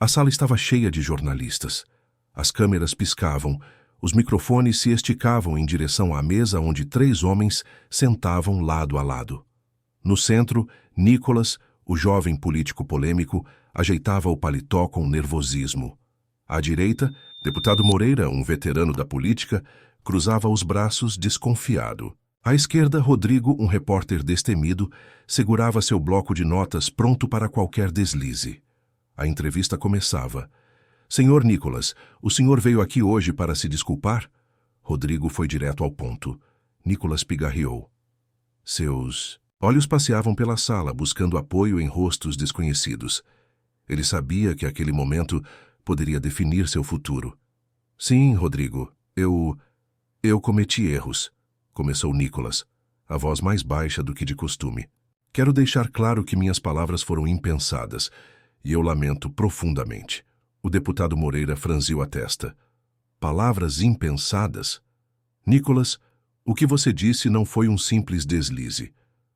A sala estava cheia de jornalistas. As câmeras piscavam, os microfones se esticavam em direção à mesa onde 3 homens sentavam lado a lado. No centro, Nicholas, o jovem político polêmico, ajeitava o paletó com nervosismo. À direita, deputado Moreira, um veterano da política, cruzava os braços desconfiado. À esquerda, Rodrigo, um repórter destemido, segurava seu bloco de notas pronto para qualquer deslize. A entrevista começava. Senhor Nicholas, o senhor veio aqui hoje para se desculpar? Rodrigo foi direto ao ponto. Nicholas pigarreou. Seus olhos passeavam pela sala, buscando apoio em rostos desconhecidos. Ele sabia que aquele momento poderia definir seu futuro. Sim, Rodrigo, eu cometi erros, começou Nicholas, a voz mais baixa do que de costume. Quero deixar claro que minhas palavras foram impensadas, e eu lamento profundamente. O deputado Moreira franziu a testa. Palavras impensadas? Nicholas, o que você disse não foi um simples deslize.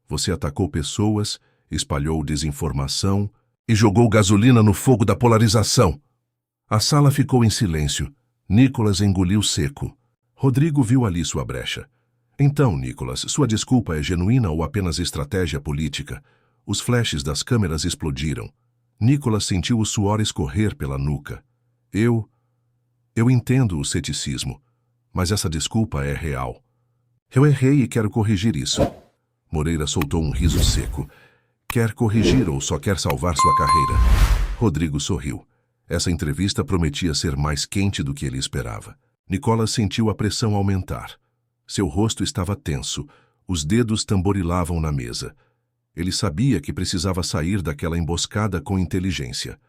Você atacou pessoas, espalhou desinformação e jogou gasolina no fogo da polarização. A sala ficou em silêncio. Nicholas engoliu seco. Rodrigo viu ali sua brecha. Então, Nicholas, sua desculpa é genuína ou apenas estratégia política? Os flashes das câmeras explodiram. Nicholas sentiu o suor escorrer pela nuca. Eu entendo o ceticismo, mas essa desculpa é real. Eu errei e quero corrigir isso. Moreira soltou um riso seco. Quer corrigir ou só quer salvar sua carreira? Rodrigo sorriu. Essa entrevista prometia ser mais quente do que ele esperava. Nicholas sentiu a pressão aumentar. Seu rosto estava tenso, os dedos tamborilavam na mesa. Ele sabia que precisava sair daquela emboscada com inteligência.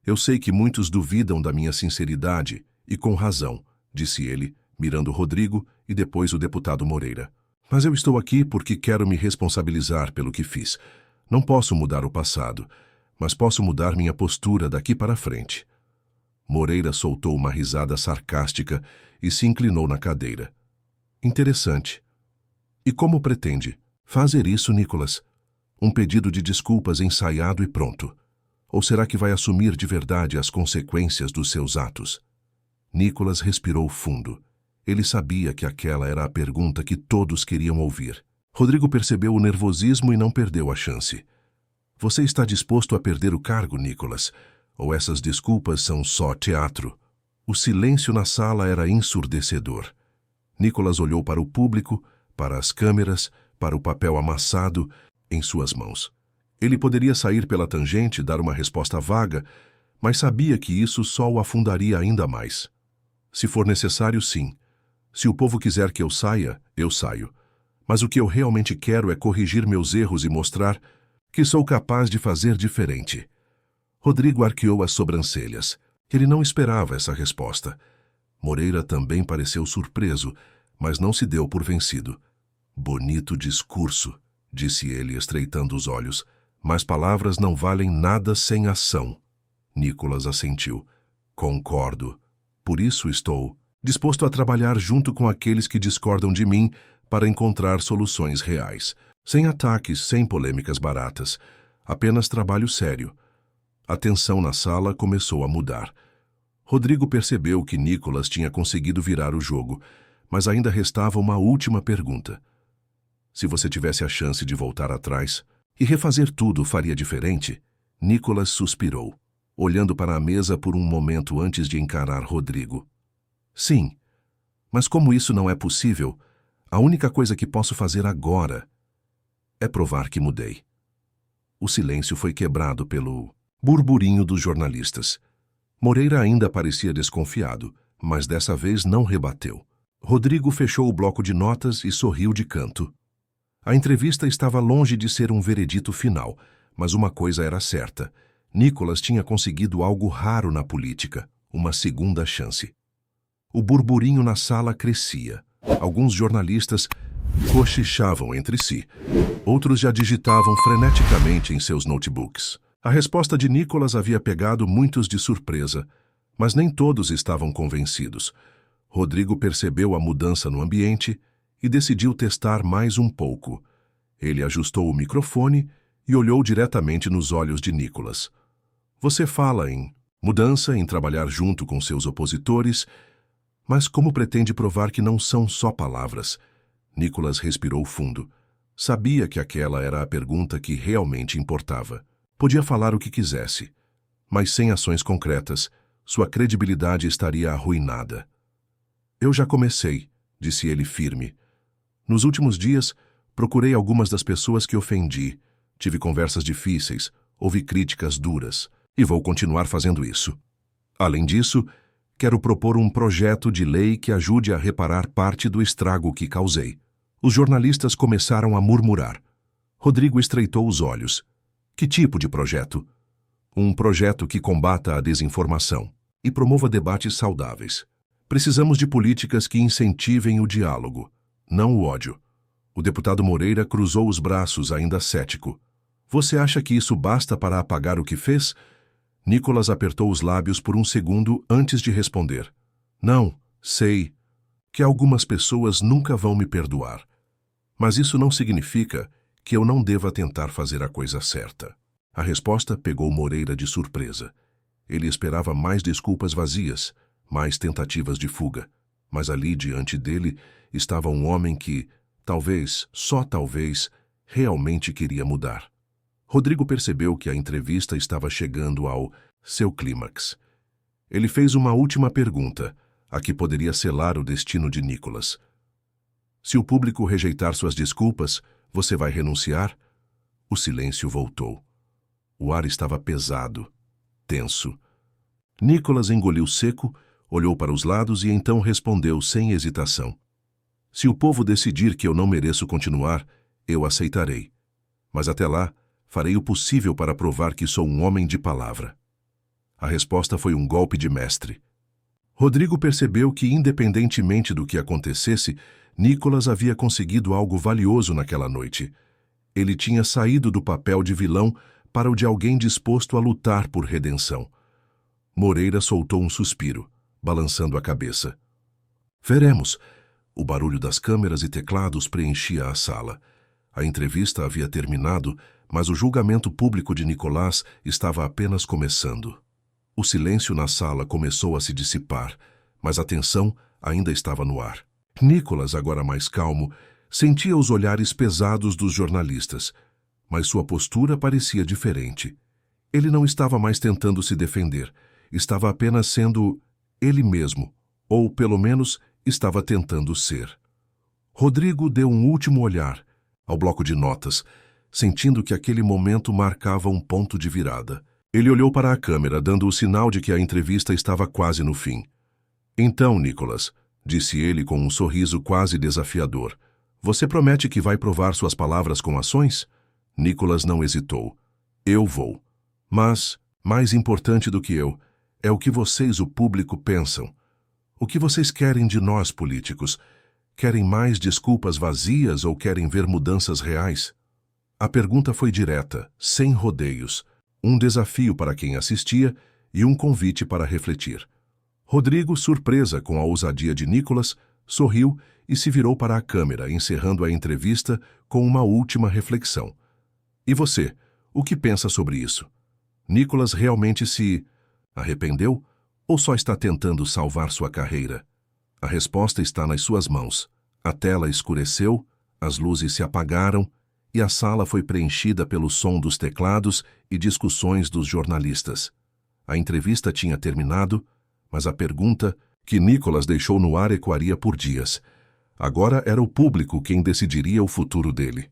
Eu sei que muitos duvidam da minha sinceridade, e com razão, disse ele, mirando Rodrigo e depois o deputado Moreira. Mas eu estou aqui porque quero me responsabilizar pelo que fiz. Não posso mudar o passado, mas posso mudar minha postura daqui para frente. Moreira soltou uma risada sarcástica e se inclinou na cadeira. Interessante. E como pretende fazer isso, Nicholas? Um pedido de desculpas ensaiado e pronto. Ou será que vai assumir de verdade as consequências dos seus atos? Nicholas respirou fundo. Ele sabia que aquela era a pergunta que todos queriam ouvir. Rodrigo percebeu o nervosismo e não perdeu a chance. Você está disposto a perder o cargo, Nicholas? Ou essas desculpas são só teatro? O silêncio na sala era ensurdecedor. Nicholas olhou para o público, para as câmeras, para o papel amassado em suas mãos. Ele poderia sair pela tangente, dar uma resposta vaga, mas sabia que isso só o afundaria ainda mais. Se for necessário, sim. Se o povo quiser que eu saia, eu saio. Mas o que eu realmente quero é corrigir meus erros e mostrar que sou capaz de fazer diferente. Rodrigo arqueou as sobrancelhas. Ele não esperava essa resposta. Moreira também pareceu surpreso, mas não se deu por vencido. Bonito discurso, disse ele, estreitando os olhos. Mas palavras não valem nada sem ação. Nicholas assentiu. Concordo. Por isso estou disposto a trabalhar junto com aqueles que discordam de mim para encontrar soluções reais. Sem ataques, sem polêmicas baratas. Apenas trabalho sério. A tensão na sala começou a mudar. Rodrigo percebeu que Nicholas tinha conseguido virar o jogo, mas ainda restava uma última pergunta. Se você tivesse a chance de voltar atrás e refazer tudo, faria diferente? Nicholas suspirou, olhando para a mesa por um momento antes de encarar Rodrigo. Sim, mas como isso não é possível, a única coisa que posso fazer agora é provar que mudei. O silêncio foi quebrado pelo burburinho dos jornalistas. Moreira ainda parecia desconfiado, mas dessa vez não rebateu. Rodrigo fechou o bloco de notas e sorriu de canto. A entrevista estava longe de ser um veredito final, mas uma coisa era certa. Nicholas tinha conseguido algo raro na política, uma segunda chance. O burburinho na sala crescia. Alguns jornalistas cochichavam entre si. Outros já digitavam freneticamente em seus notebooks. A resposta de Nicholas havia pegado muitos de surpresa, mas nem todos estavam convencidos. Rodrigo percebeu a mudança no ambiente e decidiu testar mais um pouco. Ele ajustou o microfone e olhou diretamente nos olhos de Nicholas. Você fala em Mudança em trabalhar junto com seus opositores, mas como pretende provar que não são só palavras? Nicholas respirou fundo. Sabia que aquela era a pergunta que realmente importava. Podia falar o que quisesse, mas sem ações concretas, sua credibilidade estaria arruinada. Eu já comecei, disse ele firme. Nos últimos dias, procurei algumas das pessoas que ofendi, tive conversas difíceis, ouvi críticas duras, e vou continuar fazendo isso. Além disso, quero propor um projeto de lei que ajude a reparar parte do estrago que causei. Os jornalistas começaram a murmurar. Rodrigo estreitou os olhos. Que tipo de projeto? Um projeto que combata a desinformação e promova debates saudáveis. Precisamos de políticas que incentivem o diálogo, não o ódio. O deputado Moreira cruzou os braços, ainda cético. Você acha que isso basta para apagar o que fez? Nicholas apertou os lábios por um segundo antes de responder. Não, sei que algumas pessoas nunca vão me perdoar. Mas isso não significa que eu não deva tentar fazer a coisa certa. A resposta pegou Moreira de surpresa. Ele esperava mais desculpas vazias, mais tentativas de fuga. Mas ali, diante dele, estava um homem que, talvez, só talvez, realmente queria mudar. Rodrigo percebeu que a entrevista estava chegando ao seu clímax. Ele fez uma última pergunta, a que poderia selar o destino de Nicholas. Se o público rejeitar suas desculpas, você vai renunciar? O silêncio voltou. O ar estava pesado, tenso. Nicholas engoliu seco, olhou para os lados e então respondeu sem hesitação. Se o povo decidir que eu não mereço continuar, eu aceitarei. Mas até lá, farei o possível para provar que sou um homem de palavra. A resposta foi um golpe de mestre. Rodrigo percebeu que, independentemente do que acontecesse, Nicholas havia conseguido algo valioso naquela noite. Ele tinha saído do papel de vilão para o de alguém disposto a lutar por redenção. Moreira soltou um suspiro, balançando a cabeça. Veremos. O barulho das câmeras e teclados preenchia a sala. A entrevista havia terminado, mas o julgamento público de Nicolás estava apenas começando. O silêncio na sala começou a se dissipar, mas a tensão ainda estava no ar. Nicholas, agora mais calmo, sentia os olhares pesados dos jornalistas, mas sua postura parecia diferente. Ele não estava mais tentando se defender, estava apenas sendo ele mesmo, ou, pelo menos, estava tentando ser. Rodrigo deu um último olhar ao bloco de notas, sentindo que aquele momento marcava um ponto de virada. Ele olhou para a câmera, dando o sinal de que a entrevista estava quase no fim. Então, Nicholas, disse ele com um sorriso quase desafiador, você promete que vai provar suas palavras com ações? Nicholas não hesitou. Eu vou. Mas, mais importante do que eu, é o que vocês, o público, pensam. O que vocês querem de nós, políticos? Querem mais desculpas vazias ou querem ver mudanças reais? A pergunta foi direta, sem rodeios. Um desafio para quem assistia e um convite para refletir. Rodrigo, surpresa com a ousadia de Nicholas, sorriu e se virou para a câmera, encerrando a entrevista com uma última reflexão. E você, o que pensa sobre isso? Nicholas realmente se arrependeu ou só está tentando salvar sua carreira? A resposta está nas suas mãos. A tela escureceu, as luzes se apagaram e a sala foi preenchida pelo som dos teclados e discussões dos jornalistas. A entrevista tinha terminado, mas a pergunta que Nicholas deixou no ar ecoaria por dias. Agora era o público quem decidiria o futuro dele.